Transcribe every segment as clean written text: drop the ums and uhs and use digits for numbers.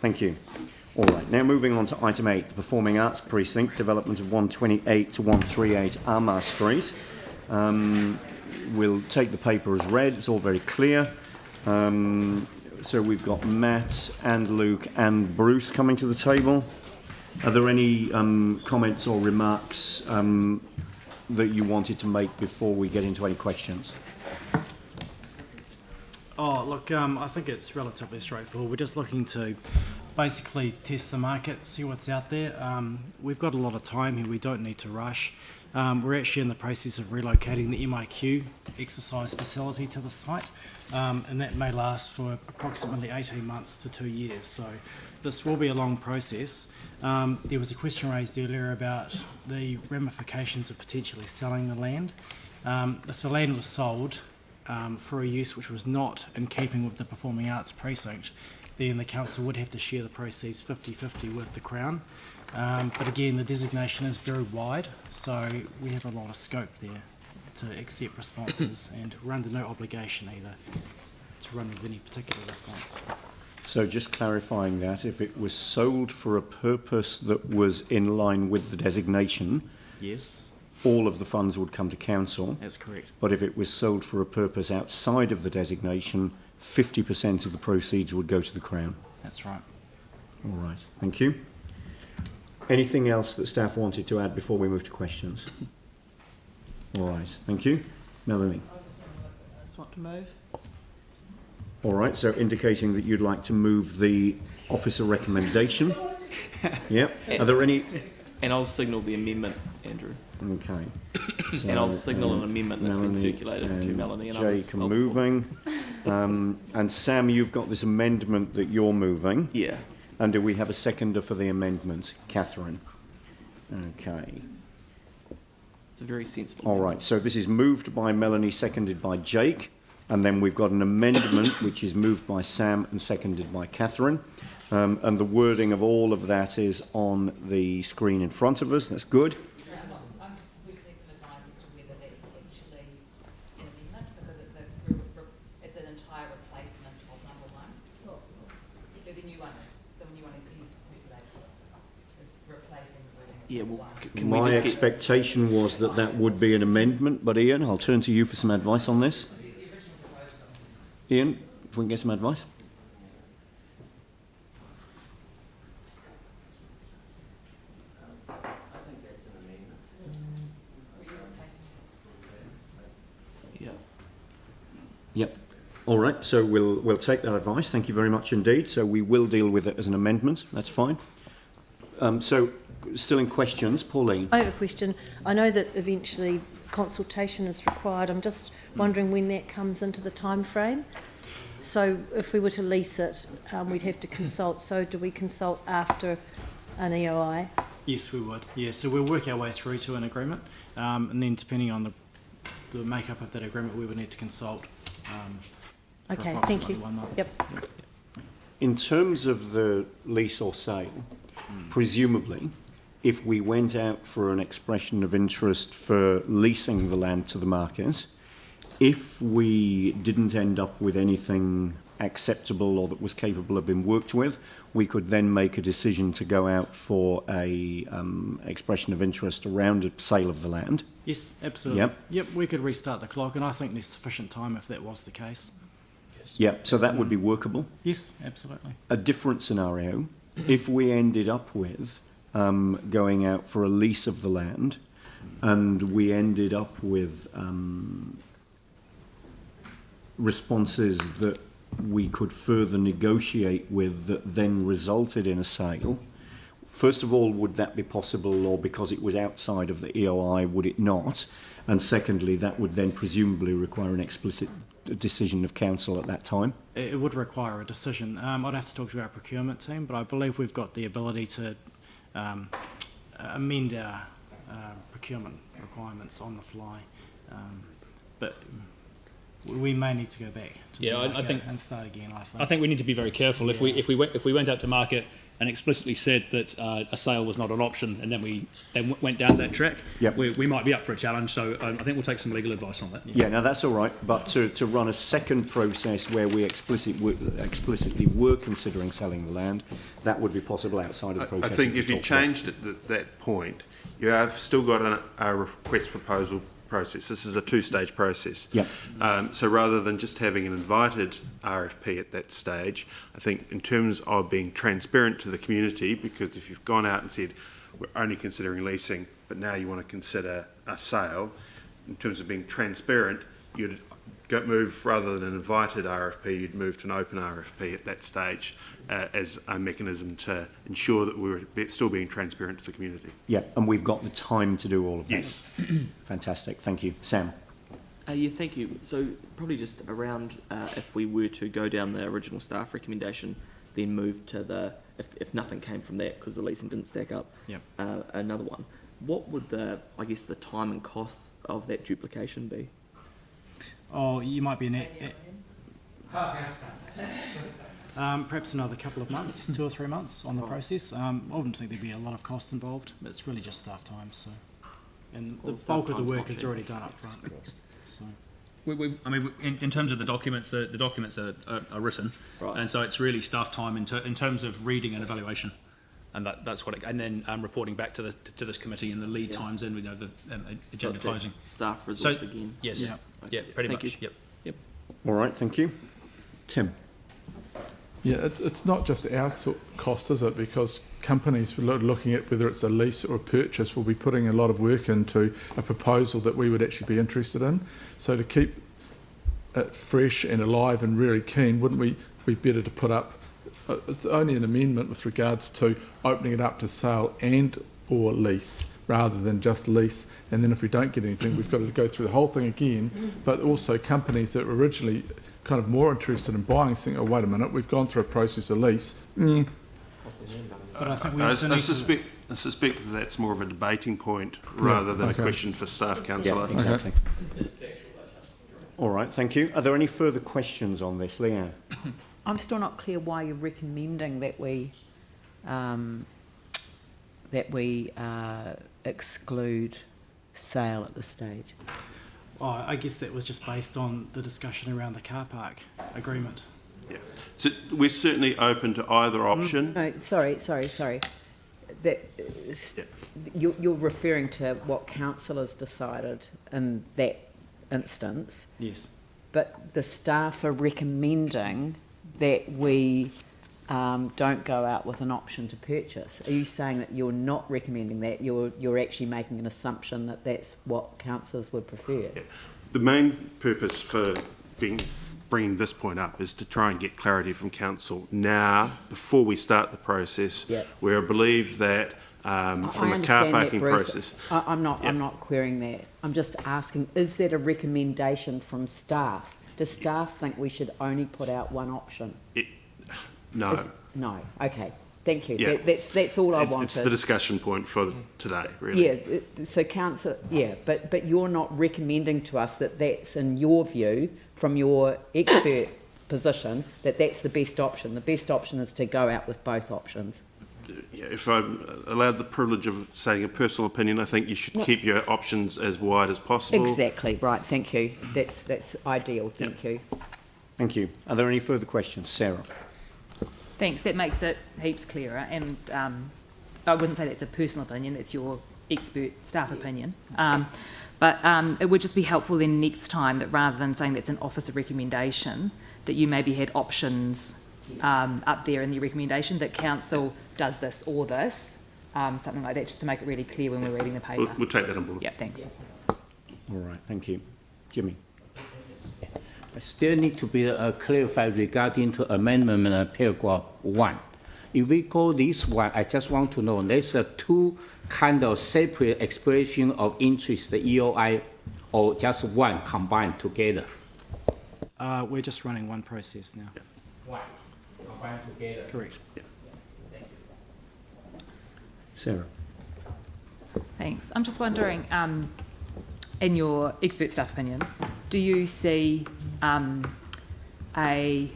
Thank you. All right, now moving on to item 8, the Performing Arts Precinct, development of 128 to 138 Armagh Street. We'll take the paper as read, it's all very clear. So we've got Matt and Luke and Bruce coming to the table. Are there any comments or remarks that you wanted to make before we get into any questions? Oh, look, I think it's relatively straightforward. We're just looking to basically test the market, see what's out there. We've got a lot of time here, we don't need to rush. We're actually in the process of relocating the MIQ exercise facility to the site, and that may last for approximately 18 months to 2 years, so this will be a long process. There was a question raised earlier about the ramifications of potentially selling the land. If the land was sold for a use which was not in keeping with the Performing Arts Precinct, then the council would have to share the proceeds 50-50 with the Crown. But again, the designation is very wide, so we have a lot of scope there to accept responses, and we're under no obligation either to run with any particular response. So just clarifying that, if it was sold for a purpose that was in line with the designation, yes, all of the funds would come to council. That's correct. But if it was sold for a purpose outside of the designation, 50% of the proceeds would go to the Crown. That's right. All right, thank you. Anything else that staff wanted to add before we move to questions? All right, thank you. Melanie? Want to move? All right, so indicating that you'd like to move the officer recommendation. Yeah. Are there any? And I'll signal the amendment, Andrew. Okay. So, and I'll signal an amendment that's been circulated to Melanie and others. Jake are moving. And Sam, you've got this amendment that you're moving. Yeah. And do we have a seconder for the amendment? Catherine. Okay. It's a very sensible. All right, so this is moved by Melanie, seconded by Jake. And then we've got an amendment which is moved by Sam and seconded by Catherine. And the wording of all of that is on the screen in front of us. That's good. We just need some advice as to whether that's actually an amendment, because it's an entire replacement of number one. The new one is circulated. It's replacing the wording of number one. My expectation was that that would be an amendment, but Ian, I'll turn to you for some advice on this. Ian, if we can get some advice. Yep. All right. So we'll take that advice. Thank you very much indeed. So we will deal with it as an amendment. That's fine. So still in questions, Pauline. I have a question. I know that eventually consultation is required. I'm just wondering when that comes into the time frame. So if we were to lease it, we'd have to consult. So do we consult after an EOI? Yes, we would. Yeah, so we'll work our way through to an agreement, and then depending on the makeup of that agreement, we would need to consult. Okay, thank you. 1 month. Yep. In terms of the lease or sale, presumably, if we went out for an expression of interest for leasing the land to the market, if we didn't end up with anything acceptable or that was capable of being worked with, we could then make a decision to go out for a expression of interest around a sale of the land. Yes, absolutely. Yep, we could restart the clock, and I think there's sufficient time if that was the case. Yes. Yep, so that would be workable. Yes, absolutely. A different scenario, if we ended up with going out for a lease of the land, and we ended up with responses that we could further negotiate with that then resulted in a sale. First of all, would that be possible, or because it was outside of the EOI, would it not? And secondly, that would then presumably require an explicit decision of council at that time? It would require a decision. I'd have to talk to our procurement team, but I believe we've got the ability to amend our procurement requirements on the fly. But we may need to go back to the market and start again. I think we need to be very careful. If we went out to market and explicitly said that a sale was not an option, and then we went down that track, Yep. we might be up for a challenge. So I think we'll take some legal advice on that. Yeah, now that's all right, but to run a second process where we explicitly were considering selling the land, that would be possible outside of the process. I think that if we you talked about. changed it at that point, you have still got a request for proposal process. This is a two-stage process. Yep. So rather than just having an invited RFP at that stage, I think in terms of being transparent to the community, because if you've gone out and said, we're only considering leasing, but now you want to consider a sale, in terms of being transparent, you'd move, rather than an invited RFP, you'd move to an open RFP at that stage as a mechanism to ensure that we're still being transparent to the community. Yeah, and we've got the time to do all of that. Yes. Fantastic, thank you. Sam? Yeah, thank you. So probably just around if we were to go down the original staff recommendation, then move to the, if nothing came from that because the leasing didn't stack up, Yep. another one. What would the time and costs of that duplication be? Oh, you might be perhaps another couple of months, 2 or 3 months on the process. I wouldn't think there'd be a lot of cost involved, but it's really just staff time. So, and the Well, staff bulk of the time's work not is already done up front. So, In terms of the documents are written, Right. and so it's really staff time in terms of reading and evaluation, and that's what. And then reporting back to this committee and the lead Yeah. times and the So agenda it's closing. that staff resource again. Yes. Yeah. Yeah. Pretty Thank much. you. Yep. All right, thank you. Tim? Yeah, it's not just our cost, is it? Because companies looking at whether it's a lease or a purchase will be putting a lot of work into a proposal that we would actually be interested in. So to keep it fresh and alive and really keen, wouldn't we be better to put up, it's only an amendment with regards to opening it up to sale and or lease, rather than just lease, and then if we don't get anything, we've got to go through the whole thing again. But also companies that were originally kind of more interested in buying think, oh, wait a minute, we've gone through a process of lease. but I think we also need to. I suspect that that's more of a debating point rather than okay. a question for staff, Yeah, councillor. exactly. All right, thank you. Are there any further questions on this, Leanne? I'm still not clear why you're recommending that we exclude sale at this stage. Oh, I guess that was just based on the discussion around the car park agreement. Yeah. So we're certainly open to either option. No, sorry. That you're referring to what council has decided in that instance, Yes. but the staff are recommending that we don't go out with an option to purchase. Are you saying that you're not recommending that? You're actually making an assumption that that's what councillors would prefer? Yeah. The main purpose for bringing this point up is to try and get clarity from council now, before we start the process, Yep. where I believe that from I a car understand that, parking Bruce. process. I'm not Yep. querying that. I'm just asking, is that a recommendation from staff? Does staff think we should only put out one option? No. No. Okay. Thank you. Yeah. That's all I wanted. It's the discussion point for today, really. Yeah. So council. Yeah. But you're not recommending to us that that's, in your view, from your expert position, that that's the best option. The best option is to go out with both options. Yeah, if I'm allowed the privilege of saying a personal opinion, I think you should keep your options as wide as possible. Exactly. Right. Thank you. That's ideal. Thank you. Thank you. Are there any further questions? Sarah? Thanks, that makes it heaps clearer, and I wouldn't say that's a personal opinion, it's your expert staff opinion. But it would just be helpful then next time that rather than saying that's an officer recommendation, that you maybe had options up there in the recommendation that council does this or this, something like that, just to make it really clear when we're reading the paper. We'll take that on board. Yeah, thanks. All right, thank you. Jimmy? Still need to be clarified regarding to amendment paragraph 1. If we go this one, I just want to know, there's two kind of separate expression of interest, the EOI, or just one combined together? We're just running one process now. One combined together. Correct. Sarah? Thanks. I'm just wondering, in your expert staff opinion, do you see a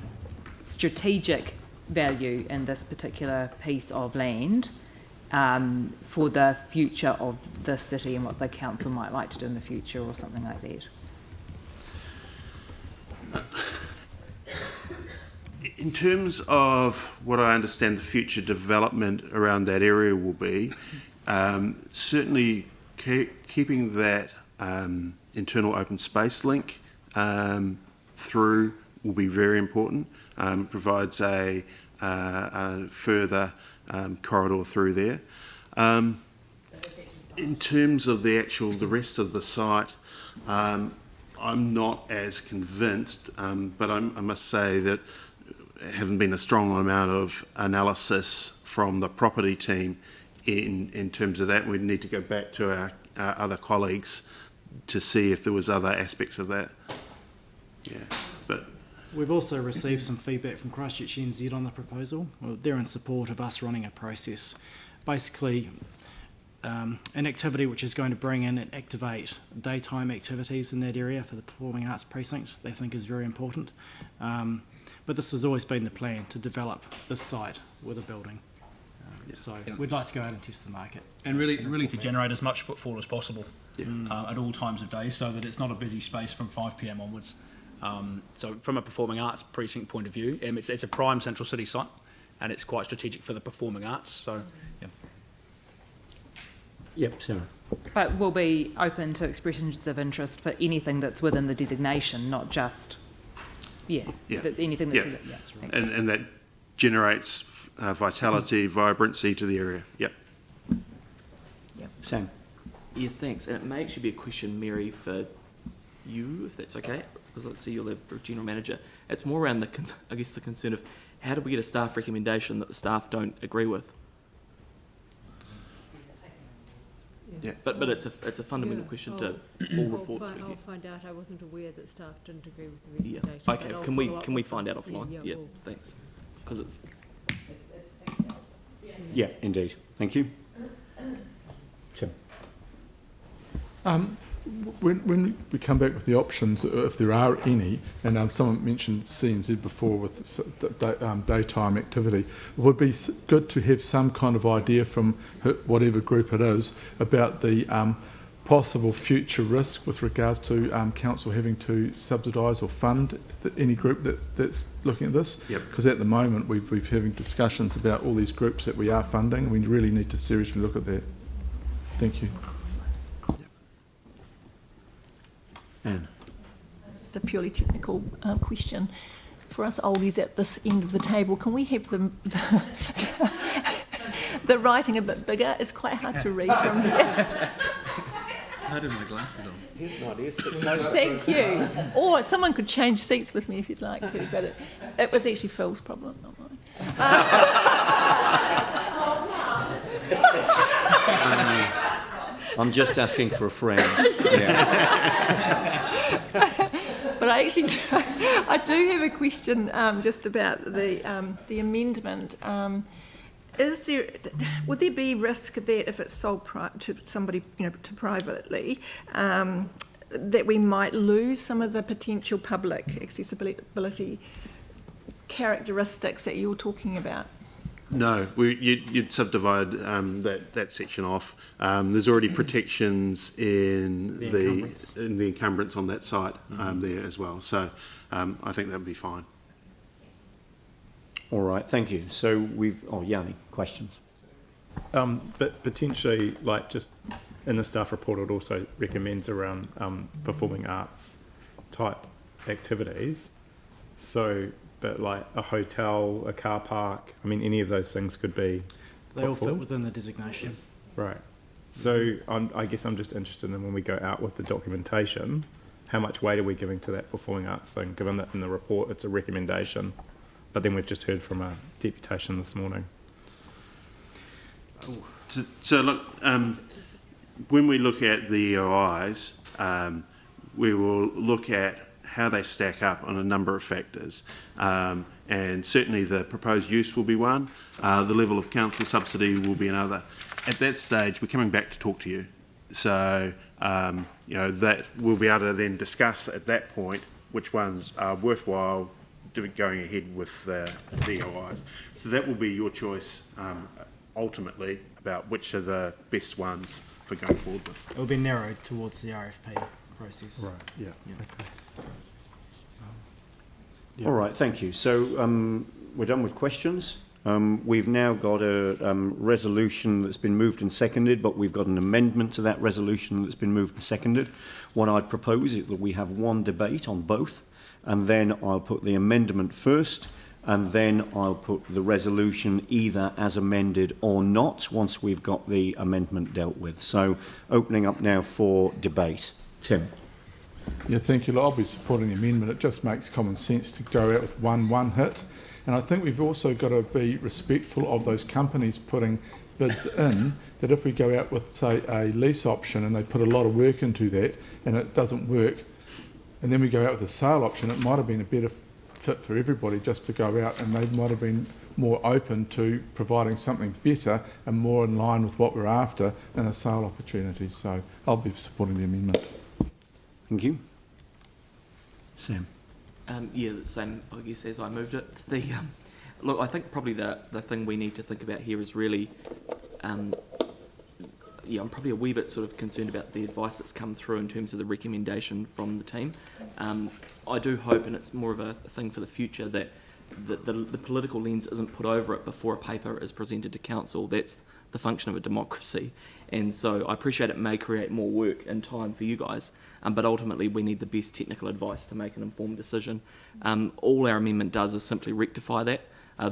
strategic value in this particular piece of land for the future of the city and what the council might like to do in the future or something like that. In terms of what I understand the future development around that area will be, certainly keeping that internal open space link through will be very important. Provides a further corridor through there. In terms of the rest of the site, I'm not as convinced, but I must say that there hasn't been a strong amount of analysis from the property team in terms of that. We need to go back to our other colleagues to see if there was other aspects of that. Yeah, but We've also received some feedback from Christchurch NZ on the proposal. Well, they're in support of us running a process. Basically, an activity which is going to bring in and activate daytime activities in that area for the Performing Arts Precinct, they think is very important. But this has always been the plan, to develop this site with a building. So we'd like to go out and test the market. And really to generate as much footfall as possible at all times of day, so that it's not a busy space from 5 p.m. onwards. So from a Performing Arts Precinct point of view, it's a prime central city site, and it's quite strategic for the performing arts. So, yeah. Yep, Sarah. But we'll be open to expressions of interest for anything that's within the designation, not just, anything that's within. Yeah, that's right. And that generates vitality, vibrancy to the area. Yep. Sam. Yeah, thanks. And it may actually be a question, Mary, for you, if that's okay, because I see you're the general manager. It's more around the concern of how do we get a staff recommendation that the staff don't agree with? Yeah. But it's a fundamental question to all reports we I'll get. find out. I wasn't aware that staff didn't agree with the Yeah. recommendation. Okay. Can we find out offline? Yeah, yes. we'll- Thanks. Because it's. Yeah, indeed. Thank you. Tim. When we come back with the options, if there are any, and someone mentioned CNZ before with daytime activity, it would be good to have some kind of idea from whatever group it is about the possible future risk with regards to council having to subsidise or fund any group that's looking at this. Because at the moment we've having discussions about all these groups that we are funding. We really need to seriously look at that. Thank you. Anne. Just a purely technical question. For us oldies at this end of the table, can we have the writing a bit bigger? It's quite hard to read from here. I had my glasses on. Thank you. Or someone could change seats with me if you'd like to, but it was actually Phil's problem, not mine. I'm just asking for a friend. Yeah. But I actually I do have a question just about the amendment. Would there be risk that if it's sold to somebody, to privately, that we might lose some of the potential public accessibility characteristics that you're talking about? No, you'd subdivide that section off. There's already protections in the encumbrance on that site there as well. So I think that would be fine. All right, thank you. So Yanni, questions? But potentially, just in the staff report, it also recommends around performing arts type activities. So, but like a hotel, a car park, any of those things could be. They all fit within the designation. Right. So I guess I'm just interested in when we go out with the documentation, how much weight are we giving to that performing arts thing, given that in the report it's a recommendation, but then we've just heard from a deputation this morning. So look, when we look at the EOIs, we will look at how they stack up on a number of factors. And certainly the proposed use will be one, the level of council subsidy will be another. At that stage, we're coming back to talk to you. So, that we'll be able to then discuss at that point which ones are worthwhile going ahead with the DOIs. So that will be your choice ultimately about which are the best ones for going forward with. It will be narrowed towards the RFP process. Right, yeah, okay. All right, thank you. So we're done with questions. We've now got a resolution that's been moved and seconded, but we've got an amendment to that resolution that's been moved and seconded. What I'd propose is that we have one debate on both, and then I'll put the amendment first, and then I'll put the resolution either as amended or not once we've got the amendment dealt with. So opening up now for debate. Tim. Yeah, thank you. I'll be supporting the amendment. It just makes common sense to go out with one hit. And I think we've also got to be respectful of those companies putting bids in, that if we go out with, say, a lease option and they put a lot of work into that and it doesn't work, and then we go out with a sale option, it might have been a better fit for everybody just to go out, and they might have been more open to providing something better and more in line with what we're after than a sale opportunity. So I'll be supporting the amendment. Thank you. Sam. Yeah, the same, I guess, as I moved it. Look, I think probably the thing we need to think about here is really, yeah, I'm probably a wee bit sort of concerned about the advice that's come through in terms of the recommendation from the team. I do hope, and it's more of a thing for the future, that the political lens isn't put over it before a paper is presented to council. That's the function of a democracy. And so I appreciate it may create more work and time for you guys, but ultimately we need the best technical advice to make an informed decision. All our amendment does is simply rectify that.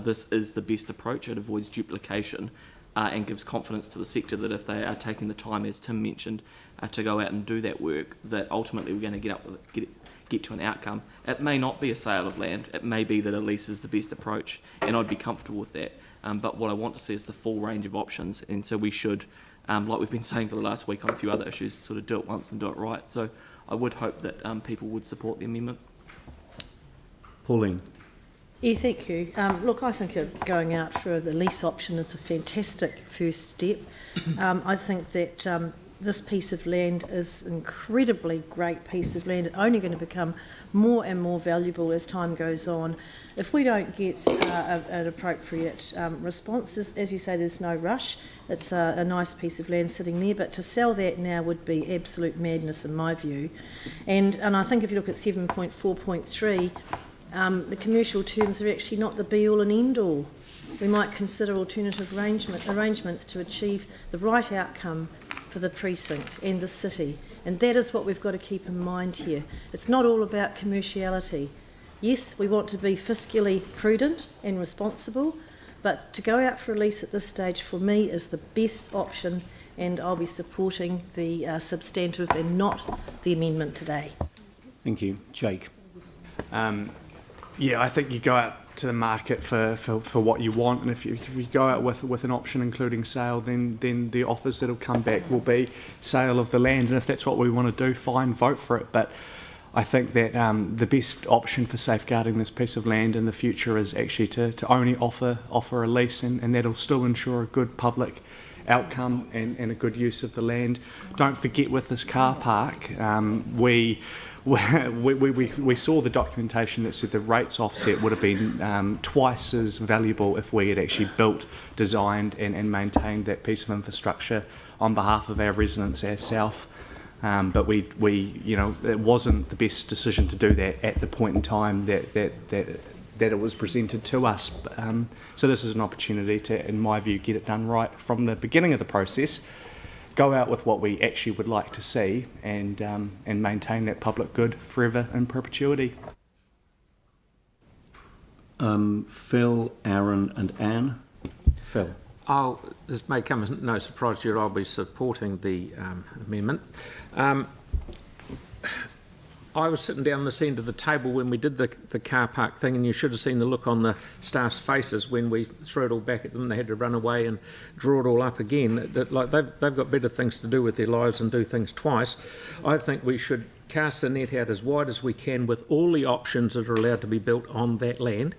This is the best approach. It avoids duplication and gives confidence to the sector that if they are taking the time, as Tim mentioned, to go out and do that work, that ultimately we're going to get to an outcome. It may not be a sale of land. It may be that a lease is the best approach, and I'd be comfortable with that. But what I want to see is the full range of options, and so we should, like we've been saying for the last week on a few other issues, sort of do it once and do it right. So I would hope that people would support the amendment. Pauline. Yeah, thank you. Look, I think going out for the lease option is a fantastic first step. I think that this piece of land is an incredibly great piece of land. It's only going to become more and more valuable as time goes on. If we don't get an appropriate response, as you say, there's no rush. It's a nice piece of land sitting there, but to sell that now would be absolute madness in my view. And I think if you look at 7.4.3, the commercial terms are actually not the be-all and end-all. We might consider alternative arrangements to achieve the right outcome for the precinct and the city. And that is what we've got to keep in mind here. It's not all about commerciality. Yes, we want to be fiscally prudent and responsible, but to go out for a lease at this stage for me is the best option, and I'll be supporting the substantive and not the amendment today. Thank you. Jake. Yeah, I think you go out to the market for what you want, and if you go out with an option including sale, then the offers that'll come back will be sale of the land, and if that's what we want to do, fine, vote for it. But I think that the best option for safeguarding this piece of land in the future is actually to only offer a lease, and that'll still ensure a good public outcome and a good use of the land. Don't forget, with this car park, we saw the documentation that said the rates offset would have been twice as valuable if we had actually built, designed and maintained that piece of infrastructure on behalf of our residents ourselves. But we it wasn't the best decision to do that at the point in time that it was presented to us. So this is an opportunity to, in my view, get it done right from the beginning of the process. Go out with what we actually would like to see, and maintain that public good forever in perpetuity. Phil, Aaron and Anne. Phil. This may come as no surprise to you, I'll be supporting the amendment. I was sitting down this end of the table when we did the car park thing, and you should have seen the look on the staff's faces when we threw it all back at them. They had to run away and draw it all up again. Like they've got better things to do with their lives than do things twice. I think we should cast the net out as wide as we can with all the options that are allowed to be built on that land.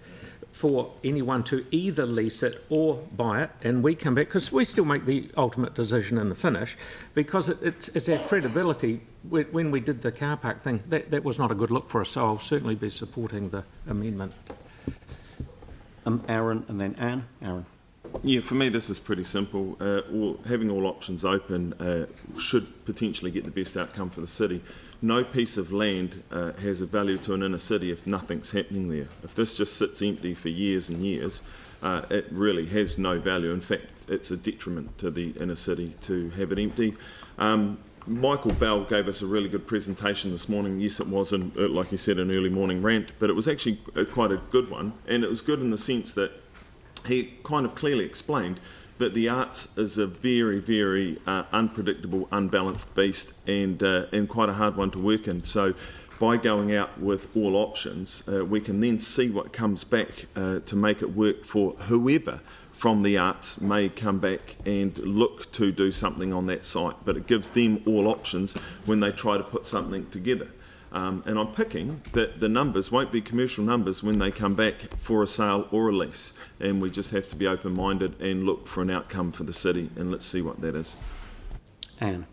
for anyone to either lease it or buy it, and we come back, because we still make the ultimate decision in the finish, because it's our credibility. When we did the car park thing, that was not a good look for us, so I'll certainly be supporting the amendment. Aaron and then Anne. Aaron. Yeah, for me this is pretty simple. Having all options open should potentially get the best outcome for the city. No piece of land has a value to an inner city if nothing's happening there. If this just sits empty for years and years, it really has no value. In fact, it's a detriment to the inner city to have it empty. Michael Bell gave us a really good presentation this morning. Yes, it was, like you said, an early morning rant, but it was actually quite a good one. And it was good in the sense that he kind of clearly explained that the arts is a very, very unpredictable, unbalanced beast, and quite a hard one to work in. So by going out with all options, we can then see what comes back to make it work for whoever from the arts may come back and look to do something on that site. But it gives them all options when they try to put something together. And I'm picking that the numbers won't be commercial numbers when they come back for a sale or a lease, and we just have to be open-minded and look for an outcome for the city, and let's see what that is. Anne.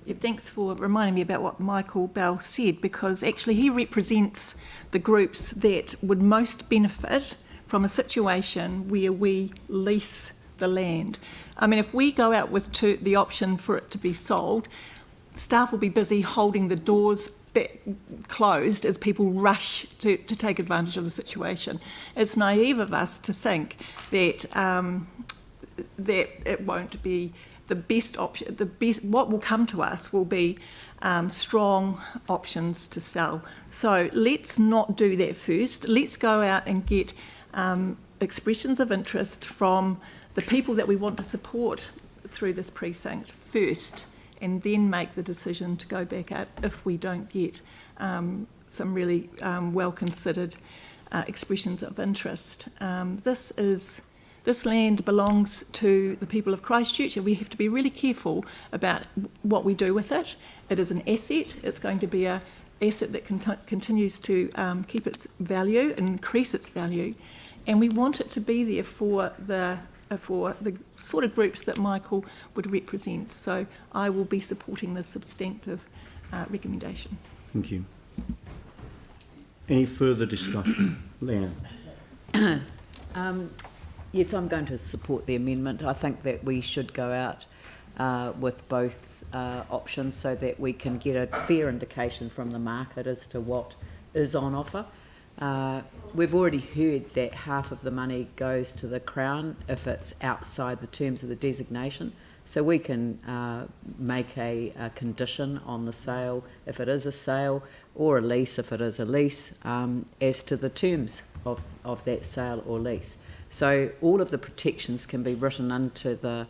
Yeah, thanks for reminding me about what Michael Bell said, because actually he represents the groups that would most benefit from a situation where we lease the land. I mean, if we go out with the option for it to be sold, staff will be busy holding the doors closed as people rush to take advantage of the situation. It's naive of us to think that that it won't be the best option. What will come to us will be strong options to sell. So let's not do that first. Let's go out and get expressions of interest from the people that we want to support through this precinct first, and then make the decision to go back out if we don't get some really well-considered expressions of interest. This land belongs to the people of Christchurch, and we have to be really careful about what we do with it. It is an asset. It's going to be an asset that continues to keep its value, increase its value, and we want it to be there for the sort of groups that Michael would represent. So I will be supporting the substantive recommendation. Thank you. Any further discussion? Leanne. Yes, I'm going to support the amendment. I think that we should go out with both options so that we can get a fair indication from the market as to what is on offer. We've already heard that half of the money goes to the Crown if it's outside the terms of the designation. So we can make a condition on the sale if it is a sale, or a lease if it is a lease, as to the terms of that sale or lease. So all of the protections can be written into the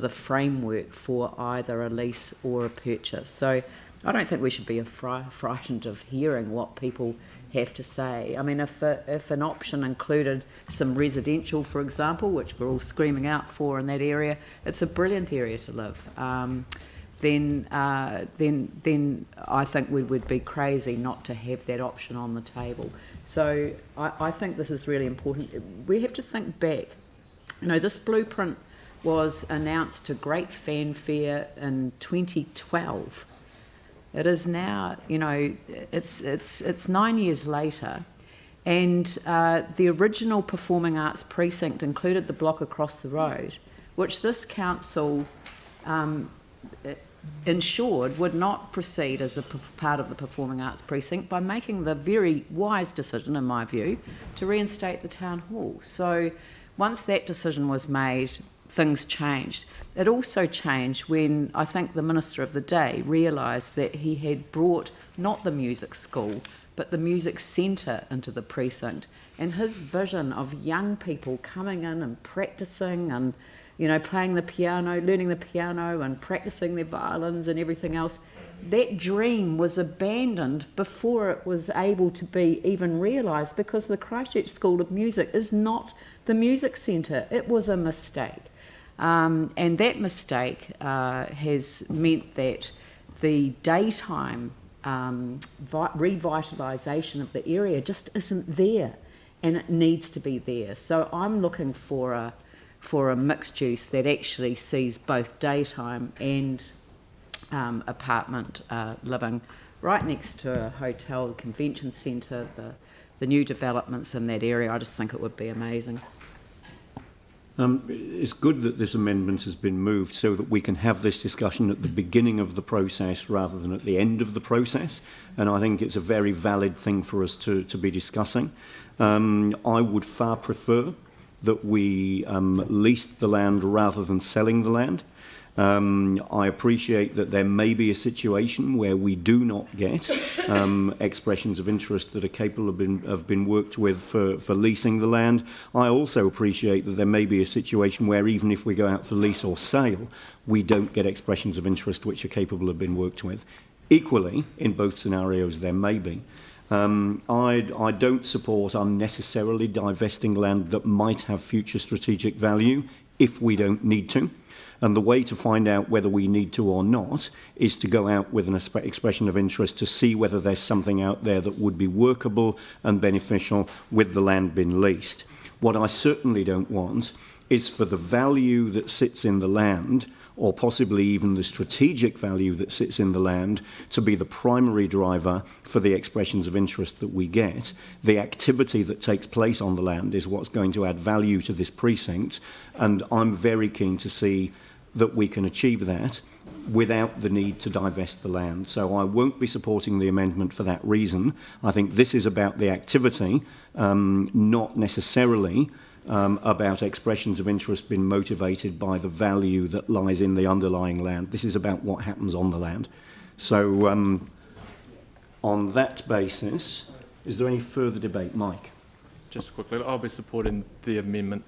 framework for either a lease or a purchase. So I don't think we should be frightened of hearing what people have to say. I mean, if an option included some residential, for example, which we're all screaming out for in that area, it's a brilliant area to live. Then I think we would be crazy not to have that option on the table. So I think this is really important. We have to think back. You know, this blueprint was announced to great fanfare in 2012. It is now, you know, it's 9 years later, and the original Performing Arts Precinct included the block across the road, which this council ensured would not proceed as a part of the Performing Arts Precinct by making the very wise decision, in my view, to reinstate the town hall. So once that decision was made, things changed. It also changed when I think the minister of the day realised that he had brought not the music school but the music centre into the precinct, and his vision of young people coming in and practising and, you know, playing the piano, learning the piano and practising their violins and everything else, that dream was abandoned before it was able to be even realised, because the Christchurch School of Music is not the music centre. It was a mistake. And that mistake has meant that the daytime revitalisation of the area just isn't there. and it needs to be there. So I'm looking for a mixed use that actually sees both daytime and apartment living right next to a hotel, convention centre, the new developments in that area. I just think it would be amazing. It's good that this amendment has been moved so that we can have this discussion at the beginning of the process rather than at the end of the process, and I think it's a very valid thing for us to be discussing. I would far prefer that we leased the land rather than selling the land. I appreciate that there may be a situation where we do not get expressions of interest that are capable of being worked with for leasing the land. I also appreciate that there may be a situation where even if we go out for lease or sale, we don't get expressions of interest which are capable of being worked with. Equally, in both scenarios, there may be. I don't support unnecessarily divesting land that might have future strategic value if we don't need to. And the way to find out whether we need to or not is to go out with an expression of interest to see whether there's something out there that would be workable and beneficial with the land being leased. What I certainly don't want is for the value that sits in the land, or possibly even the strategic value that sits in the land, to be the primary driver for the expressions of interest that we get. The activity that takes place on the land is what's going to add value to this precinct, and I'm very keen to see that we can achieve that without the need to divest the land. So I won't be supporting the amendment for that reason. I think this is about the activity, not necessarily about expressions of interest being motivated by the value that lies in the underlying land. This is about what happens on the land. So on that basis, is there any further debate? Mike? Just quickly, I'll be supporting the amendment.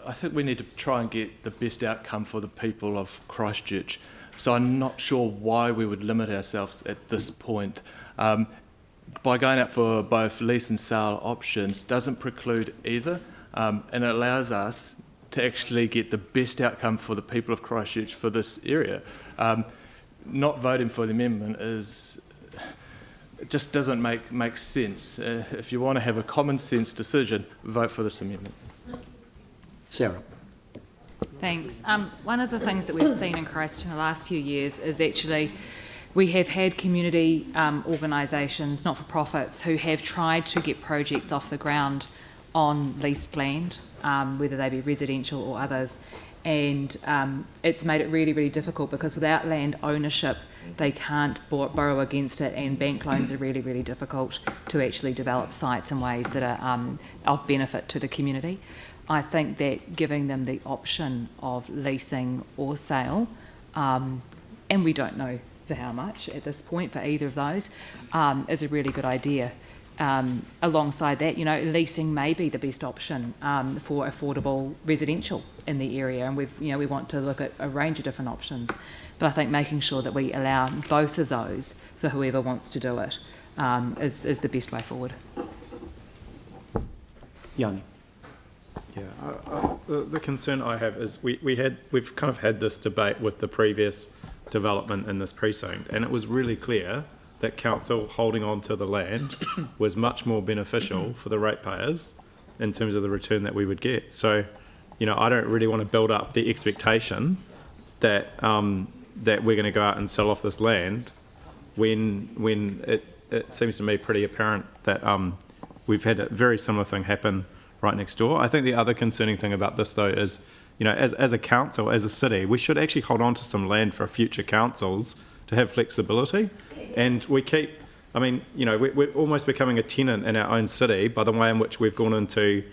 I think we need to try and get the best outcome for the people of Christchurch. So I'm not sure why we would limit ourselves at this point. By going out for both lease and sale options doesn't preclude either, and it allows us to actually get the best outcome for the people of Christchurch for this area. Not voting for the amendment it just doesn't make sense. If you want to have a common sense decision, vote for this amendment. Sarah. Thanks. One of the things that we've seen in Christchurch in the last few years is actually we have had community organisations, not-for-profits, who have tried to get projects off the ground on leased land, whether they be residential or others, and it's made it really, really difficult because without land ownership, they can't borrow against it, and bank loans are really, really difficult to actually develop sites in ways that are of benefit to the community. I think that giving them the option of leasing or sale, and we don't know for how much at this point for either of those, is a really good idea. Alongside that, leasing may be the best option for affordable residential in the area, and we want to look at a range of different options. But I think making sure that we allow both of those for whoever wants to do it is the best way forward. Yanni. Yeah, the concern I have is we've kind of had this debate with the previous development in this precinct, and it was really clear that council holding on to the land was much more beneficial for the ratepayers in terms of the return that we would get. So, I don't really want to build up the expectation that that we're going to go out and sell off this land when it seems to me pretty apparent that we've had a very similar thing happen right next door. I think the other concerning thing about this, though, is, as a council, as a city, we should actually hold on to some land for future councils to have flexibility. And we're almost becoming a tenant in our own city by the way in which we've gone into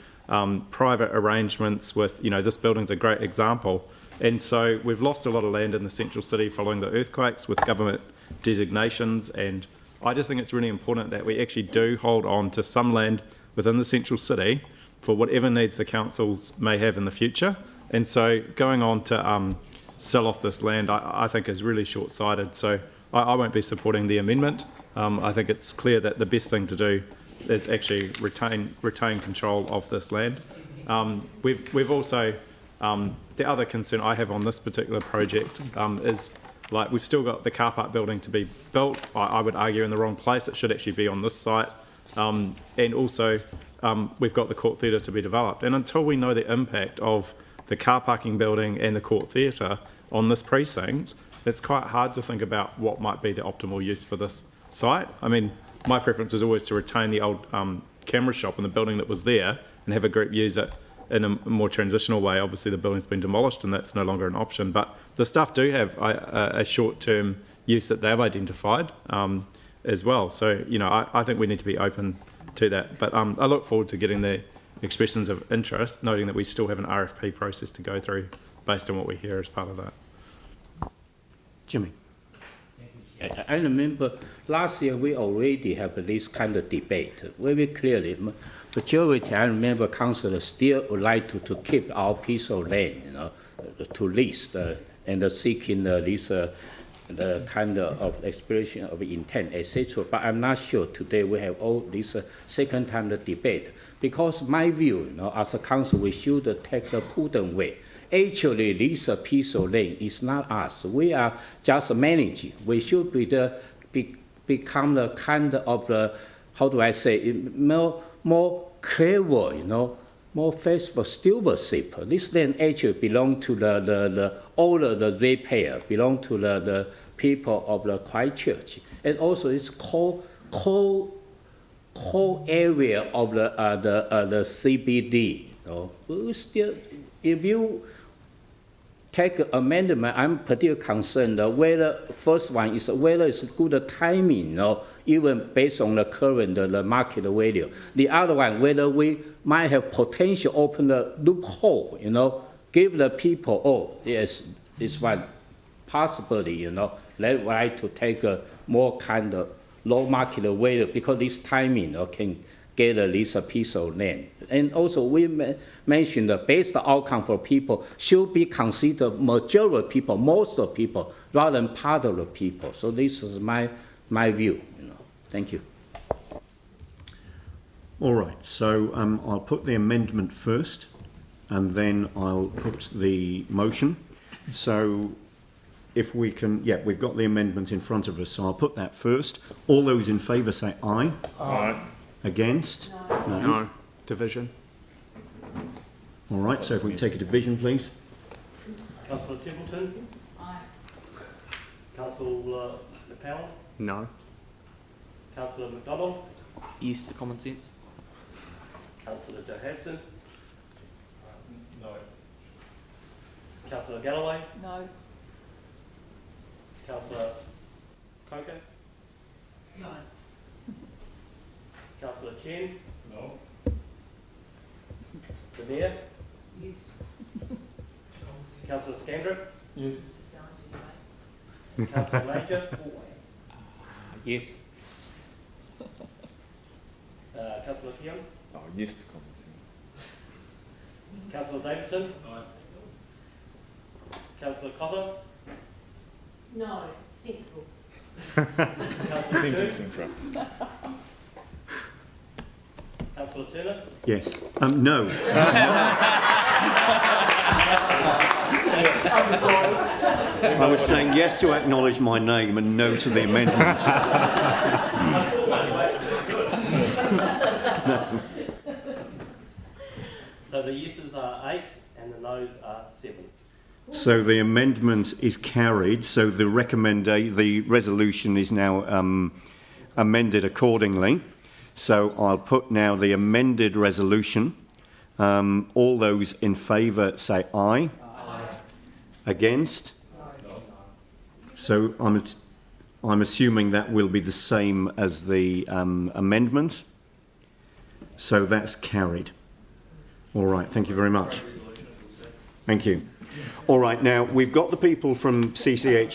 private arrangements with, this building's a great example. And so we've lost a lot of land in the central city following the earthquakes with government designations. And I just think it's really important that we actually do hold on to some land within the central city for whatever needs the councils may have in the future. And so going on to sell off this land, I think is really short-sighted. So I won't be supporting the amendment. I think it's clear that the best thing to do is actually retain control of this land. We've also, the other concern I have on this particular project is, we've still got the car park building to be built. I would argue in the wrong place. It should actually be on this site. And also, we've got the Court Theatre to be developed. And until we know the impact of the car parking building and the Court Theatre on this precinct, it's quite hard to think about what might be the optimal use for this site. I mean, my preference is always to retain the old camera shop and the building that was there and have a group use it in a more transitional way. Obviously, the building's been demolished and that's no longer an option. But the staff do have a short-term use that they've identified as well. So, you know, I think we need to be open to that. But I look forward to getting the expressions of interest, noting that we still have an RFP process to go through based on what we hear as part of that. Jimmy. I remember last year we already have this kind of debate very clearly. Majority, I remember councillors still would like to keep our piece of land, you know, to lease and seeking the kind of expression of intent, etc. But I'm not sure today we have all this second time the debate, because my view, you know, as a council, we should take the prudent way. Actually, this piece of land is not us. We are just managing. We should become the kind of the, how do I say, more clever, you know, more faithful stewardship. This land actually belong to all of the ratepayer, belong to the people of the Christchurch, and also it's core area of the CBD. You know, we still, if you take amendment, I'm particularly concerned whether first one is whether it's good timing, you know, even based on the current the market value. The other one, whether we might have potential open the loophole, you know, give the people, oh yes, this one possibility, you know, let right to take a more kind of low market value because this timing, you know, can get at least a piece of land. And also we mentioned the best outcome for people should be considered majority of people, most of people, rather than part of the people. So this is my view, you know. Thank you. All right, so I'll put the amendment first and then I'll put the motion. So if we can, yeah, we've got the amendment in front of us, so I'll put that first. All those in favour say aye. Aye. Against? No. No. Division. All right, so if we take a division, please. Councillor Templeton? Aye. Councillor McPowell? No. Councillor McDonald? Yes to common sense. Councillor Johansson? No. Councillor Galloway? No. Councillor Coker? No. Councillor Chen? No. The Mayor? Yes. Councillor Scandrick? Yes. Councillor Major? Yes. Councillor Keon? Oh, yes to common sense. Councillor Davidson? Councillor Cotter? No. Sensible. Councillor Turner? Councillor Turner? Yes. No. I was saying yes to acknowledge my name and no to the amendment. No. So the yeses are 8 and the noes are 7. So the amendment is carried. So the resolution is now amended accordingly. So I'll put now the amended resolution. All those in favour say aye. Aye. Against? No. So I'm assuming that will be the same as the amendment. So that's carried. All right, thank you very much. Thank you. All right, now we've got the people from CCH